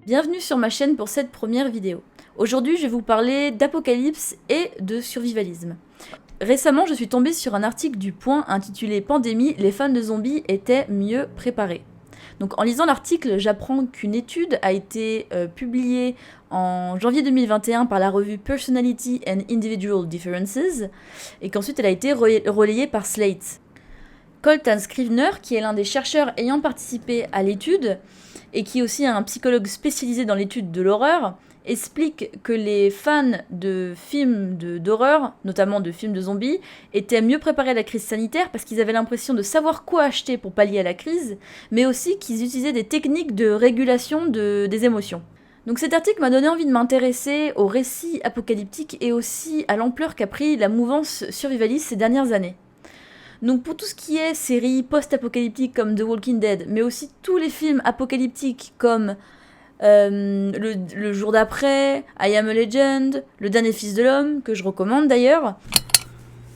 Bienvenue sur ma chaîne pour cette première vidéo. Aujourd'hui, je vais vous parler d'apocalypse et de survivalisme. Récemment, je suis tombée sur un article du Point intitulé « Pandémie, les fans de zombies étaient mieux préparés ». Donc en lisant l'article, j'apprends qu'une étude a été publiée en janvier 2021 par la revue Personality and Individual Differences et qu'ensuite elle a été relayée par Slate. Coltan Scrivener, qui est l'un des chercheurs ayant participé à l'étude, et qui est aussi un psychologue spécialisé dans l'étude de l'horreur, explique que les fans de films d'horreur, notamment de films de zombies, étaient mieux préparés à la crise sanitaire parce qu'ils avaient l'impression de savoir quoi acheter pour pallier à la crise, mais aussi qu'ils utilisaient des techniques de régulation des émotions. Donc cet article m'a donné envie de m'intéresser aux récits apocalyptiques et aussi à l'ampleur qu'a pris la mouvance survivaliste ces dernières années. Donc pour tout ce qui est séries post-apocalyptiques comme The Walking Dead, mais aussi tous les films apocalyptiques comme le jour d'après, I Am a Legend, Le Dernier Fils de l'Homme, que je recommande d'ailleurs.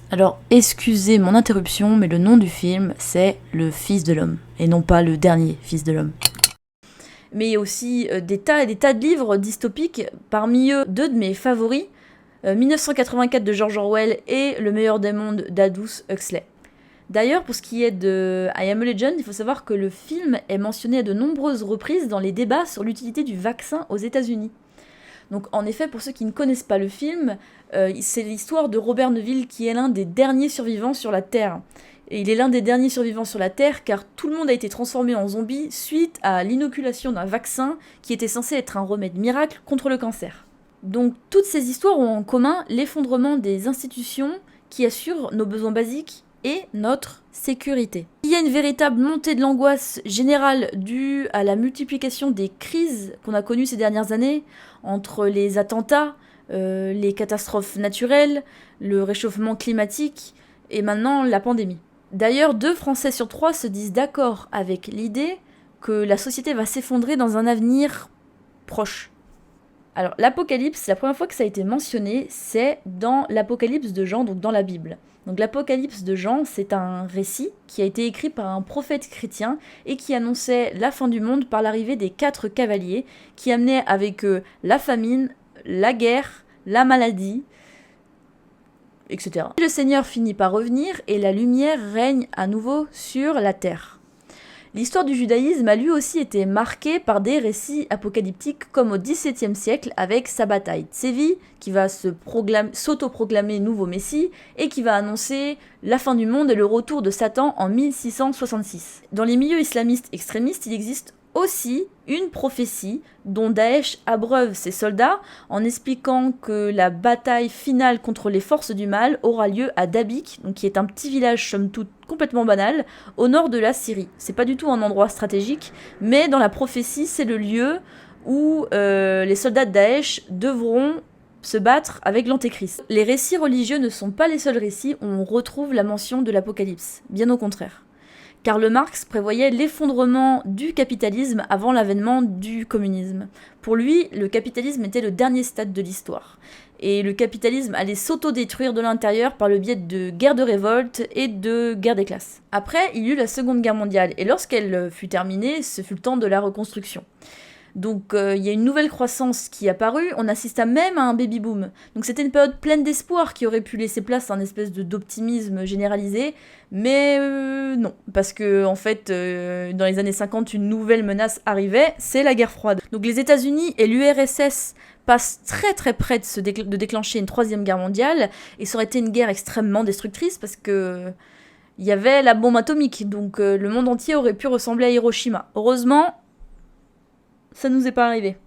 Alors excusez mon interruption, mais le nom du film c'est Le Fils de l'Homme, et non pas Le Dernier Fils de l'Homme. Mais il y a aussi des tas et des tas de livres dystopiques, parmi eux deux de mes favoris, 1984 de George Orwell et Le Meilleur des Mondes d'Aldous Huxley. D'ailleurs, pour ce qui est de I Am a Legend, il faut savoir que le film est mentionné à de nombreuses reprises dans les débats sur l'utilité du vaccin aux États-Unis. Donc en effet, pour ceux qui ne connaissent pas le film, c'est l'histoire de Robert Neville qui est l'un des derniers survivants sur la Terre. Et il est l'un des derniers survivants sur la Terre car tout le monde a été transformé en zombie suite à l'inoculation d'un vaccin qui était censé être un remède miracle contre le cancer. Donc toutes ces histoires ont en commun l'effondrement des institutions qui assurent nos besoins basiques et notre sécurité. Il y a une véritable montée de l'angoisse générale due à la multiplication des crises qu'on a connues ces dernières années, entre les attentats, les catastrophes naturelles, le réchauffement climatique et maintenant la pandémie. D'ailleurs, 2 Français sur 3 se disent d'accord avec l'idée que la société va s'effondrer dans un avenir proche. Alors, l'Apocalypse, la première fois que ça a été mentionné, c'est dans l'Apocalypse de Jean, donc dans la Bible. Donc l'Apocalypse de Jean, c'est un récit qui a été écrit par un prophète chrétien et qui annonçait la fin du monde par l'arrivée des 4 cavaliers qui amenaient avec eux la famine, la guerre, la maladie, etc. Le Seigneur finit par revenir et la lumière règne à nouveau sur la terre. L'histoire du judaïsme a lui aussi été marquée par des récits apocalyptiques comme au XVIIe siècle avec Sabbatai Tzvi qui va s'autoproclamer nouveau messie et qui va annoncer la fin du monde et le retour de Satan en 1666. Dans les milieux islamistes extrémistes, il existe aussi une prophétie dont Daesh abreuve ses soldats en expliquant que la bataille finale contre les forces du mal aura lieu à Dabik, donc qui est un petit village somme toute complètement banal, au nord de la Syrie. C'est pas du tout un endroit stratégique, mais dans la prophétie, c'est le lieu où les soldats de Daesh devront se battre avec l'Antéchrist. Les récits religieux ne sont pas les seuls récits où on retrouve la mention de l'Apocalypse, bien au contraire. Karl Marx prévoyait l'effondrement du capitalisme avant l'avènement du communisme. Pour lui, le capitalisme était le dernier stade de l'histoire. Et le capitalisme allait s'autodétruire de l'intérieur par le biais de guerres de révolte et de guerres des classes. Après, il y eut la Seconde Guerre mondiale, et lorsqu'elle fut terminée, ce fut le temps de la reconstruction. Donc il y a une nouvelle croissance qui est apparue, on assista même à un baby-boom. Donc c'était une période pleine d'espoir qui aurait pu laisser place à un espèce d'optimisme généralisé, mais non, parce que en fait, dans les années 50, une nouvelle menace arrivait, c'est la guerre froide. Donc les États-Unis et l'URSS passent très très près de déclencher une 3e guerre mondiale, et ça aurait été une guerre extrêmement destructrice parce que il y avait la bombe atomique, donc le monde entier aurait pu ressembler à Hiroshima. Heureusement, ça nous est pas arrivé.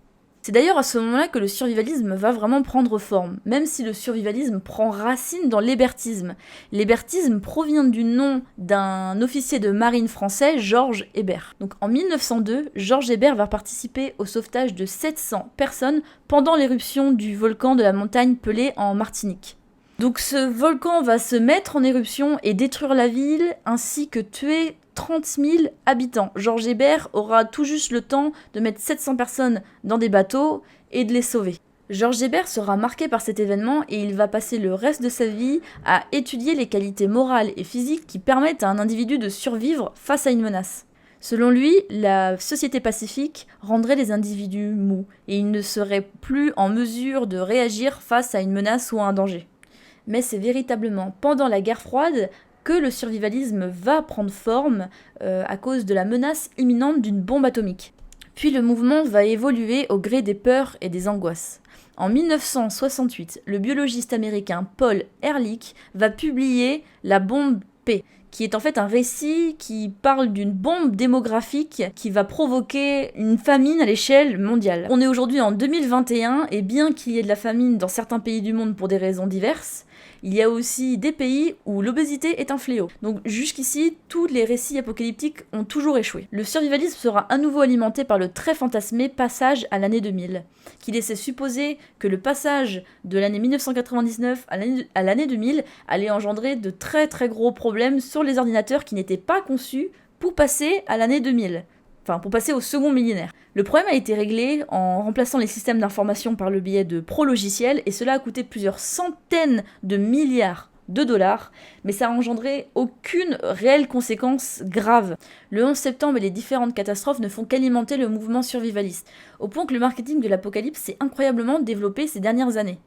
C'est d'ailleurs à ce moment-là que le survivalisme va vraiment prendre forme, même si le survivalisme prend racine dans l'hébertisme. L'hébertisme provient du nom d'un officier de marine français, Georges Hébert. Donc en 1902, Georges Hébert va participer au sauvetage de 700 personnes pendant l'éruption du volcan de la montagne Pelée en Martinique. Donc ce volcan va se mettre en éruption et détruire la ville, ainsi que tuer 30 000 habitants. Georges Hébert aura tout juste le temps de mettre 700 personnes dans des bateaux et de les sauver. Georges Hébert sera marqué par cet événement et il va passer le reste de sa vie à étudier les qualités morales et physiques qui permettent à un individu de survivre face à une menace. Selon lui, la société pacifique rendrait les individus mous et ils ne seraient plus en mesure de réagir face à une menace ou à un danger. Mais c'est véritablement pendant la guerre froide que le survivalisme va prendre forme à cause de la menace imminente d'une bombe atomique. Puis le mouvement va évoluer au gré des peurs et des angoisses. En 1968, le biologiste américain Paul Ehrlich va publier La bombe P, qui est en fait un récit qui parle d'une bombe démographique qui va provoquer une famine à l'échelle mondiale. On est aujourd'hui en 2021 et bien qu'il y ait de la famine dans certains pays du monde pour des raisons diverses, il y a aussi des pays où l'obésité est un fléau. Donc jusqu'ici, tous les récits apocalyptiques ont toujours échoué. Le survivalisme sera à nouveau alimenté par le très fantasmé passage à l'année 2000, qui laissait supposer que le passage de l'année 1999 à l'année 2000 allait engendrer de très très gros problèmes sur les ordinateurs qui n'étaient pas conçus pour passer à l'année 2000. Enfin, pour passer au second millénaire. Le problème a été réglé en remplaçant les systèmes d'information par le biais de pro-logiciels, et cela a coûté plusieurs centaines de milliards de dollars, mais ça a engendré aucune réelle conséquence grave. Le 11 septembre et les différentes catastrophes ne font qu'alimenter le mouvement survivaliste, au point que le marketing de l'apocalypse s'est incroyablement développé ces dernières années.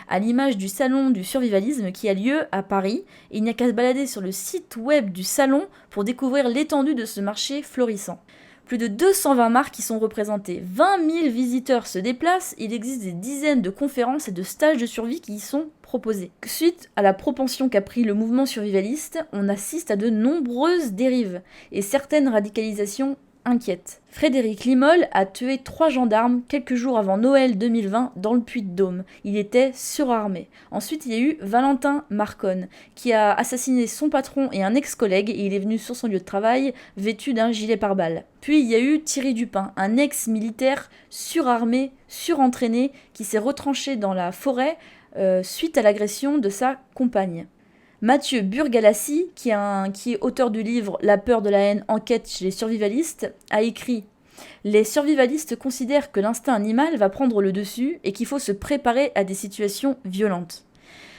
À l'image du salon du survivalisme qui a lieu à Paris, il n'y a qu'à se balader sur le site web du salon pour découvrir l'étendue de ce marché florissant. Plus de 220 marques y sont représentées, 20 000 visiteurs se déplacent, il existe des dizaines de conférences et de stages de survie qui y sont proposés. Suite à la propension qu'a pris le mouvement survivaliste, on assiste à de nombreuses dérives et certaines radicalisations inquiètes. Frédéric Limolle a tué 3 gendarmes quelques jours avant Noël 2020 dans le Puy-de-Dôme. Il était surarmé. Ensuite, il y a eu Valentin Marconne, qui a assassiné son patron et un ex-collègue, et il est venu sur son lieu de travail vêtu d'un gilet pare-balles. Puis il y a eu Thierry Dupin, un ex-militaire surarmé, surentraîné, qui s'est retranché dans la forêt suite à l'agression de sa compagne. Mathieu Burgalassi, qui est auteur du livre La peur de la haine, enquête chez les survivalistes, a écrit « Les survivalistes considèrent que l'instinct animal va prendre le dessus et qu'il faut se préparer à des situations violentes.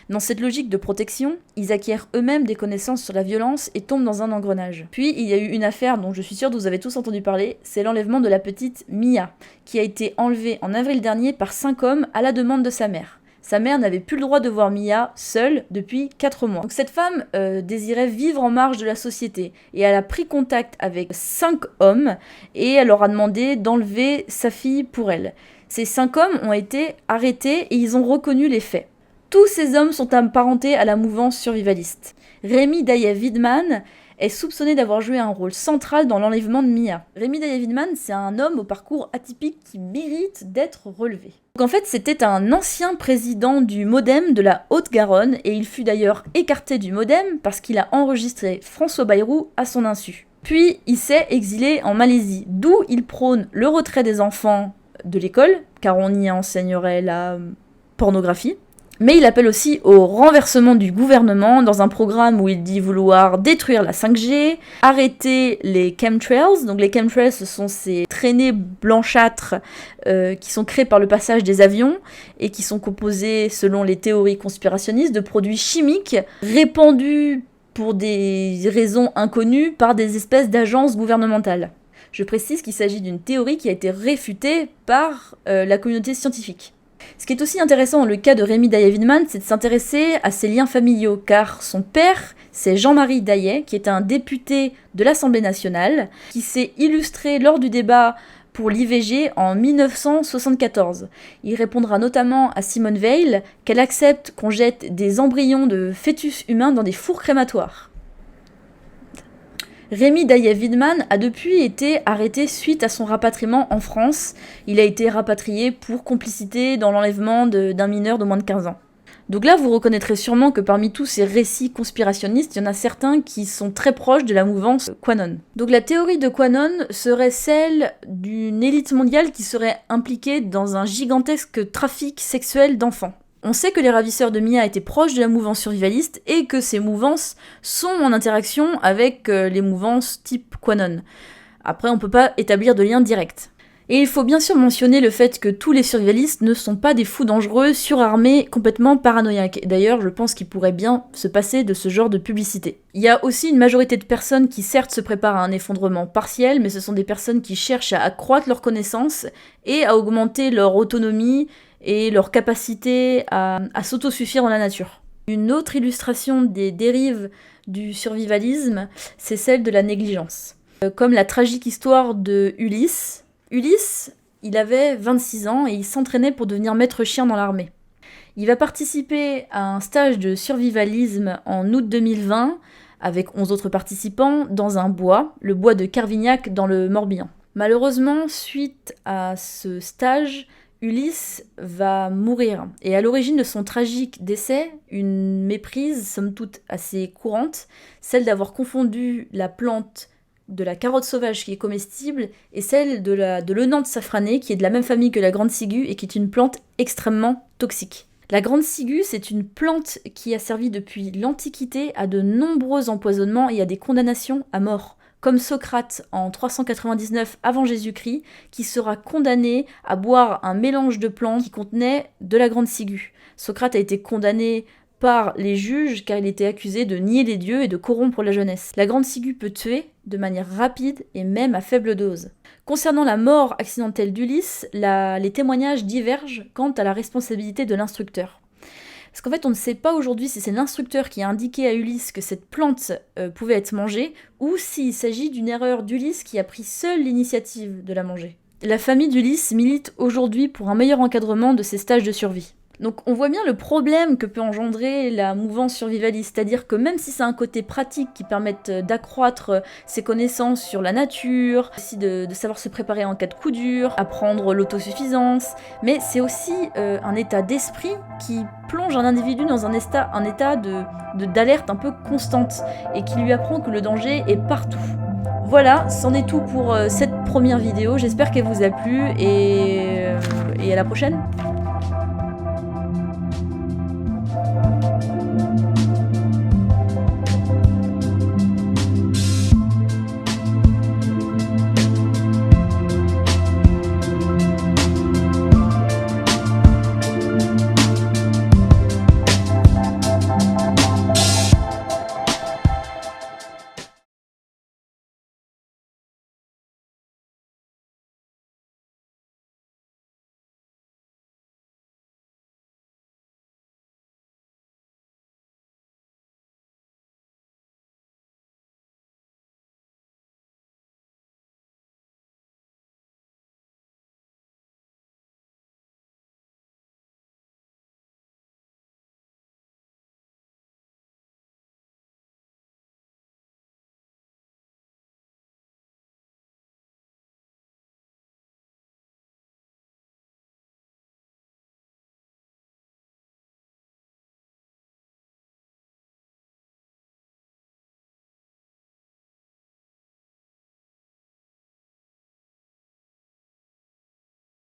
Dans cette logique de protection, ils acquièrent eux-mêmes des connaissances sur la violence et tombent dans un engrenage. Puis il y a eu une affaire dont je suis sûre que vous avez tous entendu parler, c'est l'enlèvement de la petite Mia, qui a été enlevée en avril dernier par 5 hommes à la demande de sa mère. Sa mère n'avait plus le droit de voir Mia seule depuis 4 mois. Donc cette femme désirait vivre en marge de la société et elle a pris contact avec 5 hommes et elle leur a demandé d'enlever sa fille pour elle. Ces 5 hommes ont été arrêtés et ils ont reconnu les faits. Tous ces hommes sont apparentés à la mouvance survivaliste. Rémi Daillet-Widmann est soupçonné d'avoir joué un rôle central dans l'enlèvement de Mia. Rémi Daillet-Widmann, c'est un homme au parcours atypique qui mérite d'être relevé. Donc en fait, c'était un ancien président du MoDem de la Haute-Garonne, et il fut d'ailleurs écarté du MoDem parce qu'il a enregistré François Bayrou à son insu. Puis il s'est exilé en Malaisie, d'où il prône le retrait des enfants de l'école, car on y enseignerait la pornographie. Mais il appelle aussi au renversement du gouvernement dans un programme où il dit vouloir détruire la 5G, arrêter les chemtrails. Donc les chemtrails, ce sont ces traînées blanchâtres qui sont créées par le passage des avions et qui sont composées, selon les théories conspirationnistes, de produits chimiques répandus pour des raisons inconnues par des espèces d'agences gouvernementales. Je précise qu'il s'agit d'une théorie qui a été réfutée par la communauté scientifique. Ce qui est aussi intéressant dans le cas de Rémi Daillet-Widmann, c'est de s'intéresser à ses liens familiaux, car son père, c'est Jean-Marie Daillet, qui est un député de l'Assemblée nationale, qui s'est illustré lors du débat pour l'IVG en 1974. Il répondra notamment à Simone Veil qu'elle accepte qu'on jette des embryons de fœtus humains dans des fours crématoires. Rémi Daillet-Widmann a depuis été arrêté suite à son rapatriement en France. Il a été rapatrié pour complicité dans l'enlèvement d'un mineur de moins de 15 ans. Donc là, vous reconnaîtrez sûrement que parmi tous ces récits conspirationnistes, il y en a certains qui sont très proches de la mouvance QAnon. Donc la théorie de QAnon serait celle d'une élite mondiale qui serait impliquée dans un gigantesque trafic sexuel d'enfants. On sait que les ravisseurs de Mia étaient proches de la mouvance survivaliste et que ces mouvances sont en interaction avec les mouvances type QAnon. Après, on peut pas établir de lien direct. Et il faut bien sûr mentionner le fait que tous les survivalistes ne sont pas des fous dangereux, surarmés, complètement paranoïaques. D'ailleurs, je pense qu'il pourrait bien se passer de ce genre de publicité. Il y a aussi une majorité de personnes qui certes se préparent à un effondrement partiel, mais ce sont des personnes qui cherchent à accroître leurs connaissances et à augmenter leur autonomie et leur capacité à s'autosuffire dans la nature. Une autre illustration des dérives du survivalisme, c'est celle de la négligence. Comme la tragique histoire de Ulysse. Ulysse, il avait 26 ans et il s'entraînait pour devenir maître chien dans l'armée. Il va participer à un stage de survivalisme en août 2020 avec 11 autres participants dans un bois, le bois de Carvignac dans le Morbihan. Malheureusement, suite à ce stage, Ulysse va mourir. Et à l'origine de son tragique décès, une méprise, somme toute assez courante, celle d'avoir confondu la plante de la carotte sauvage qui est comestible et celle de l'Eunanthe safranée qui est de la même famille que la grande ciguë et qui est une plante extrêmement toxique. La grande ciguë, c'est une plante qui a servi depuis l'Antiquité à de nombreux empoisonnements et à des condamnations à mort. Comme Socrate en 399 avant Jésus-Christ, qui sera condamné à boire un mélange de plantes qui contenait de la grande ciguë. Socrate a été condamné par les juges car il était accusé de nier les dieux et de corrompre la jeunesse. La grande ciguë peut tuer de manière rapide et même à faible dose. Concernant la mort accidentelle d'Ulysse, les témoignages divergent quant à la responsabilité de l'instructeur. Parce qu'en fait, on ne sait pas aujourd'hui si c'est l'instructeur qui a indiqué à Ulysse que cette plante pouvait être mangée, ou s'il s'agit d'une erreur d'Ulysse qui a pris seule l'initiative de la manger. La famille d'Ulysse milite aujourd'hui pour un meilleur encadrement de ses stages de survie. Donc on voit bien le problème que peut engendrer la mouvance survivaliste, c'est-à-dire que même si c'est un côté pratique qui permette d'accroître ses connaissances sur la nature, aussi de savoir se préparer en cas de coup dur, apprendre l'autosuffisance, mais c'est aussi un état d'esprit qui plonge un individu dans un état d'alerte un peu constante et qui lui apprend que le danger est partout. Voilà, c'en est tout pour cette première vidéo, j'espère qu'elle vous a plu et à la prochaine.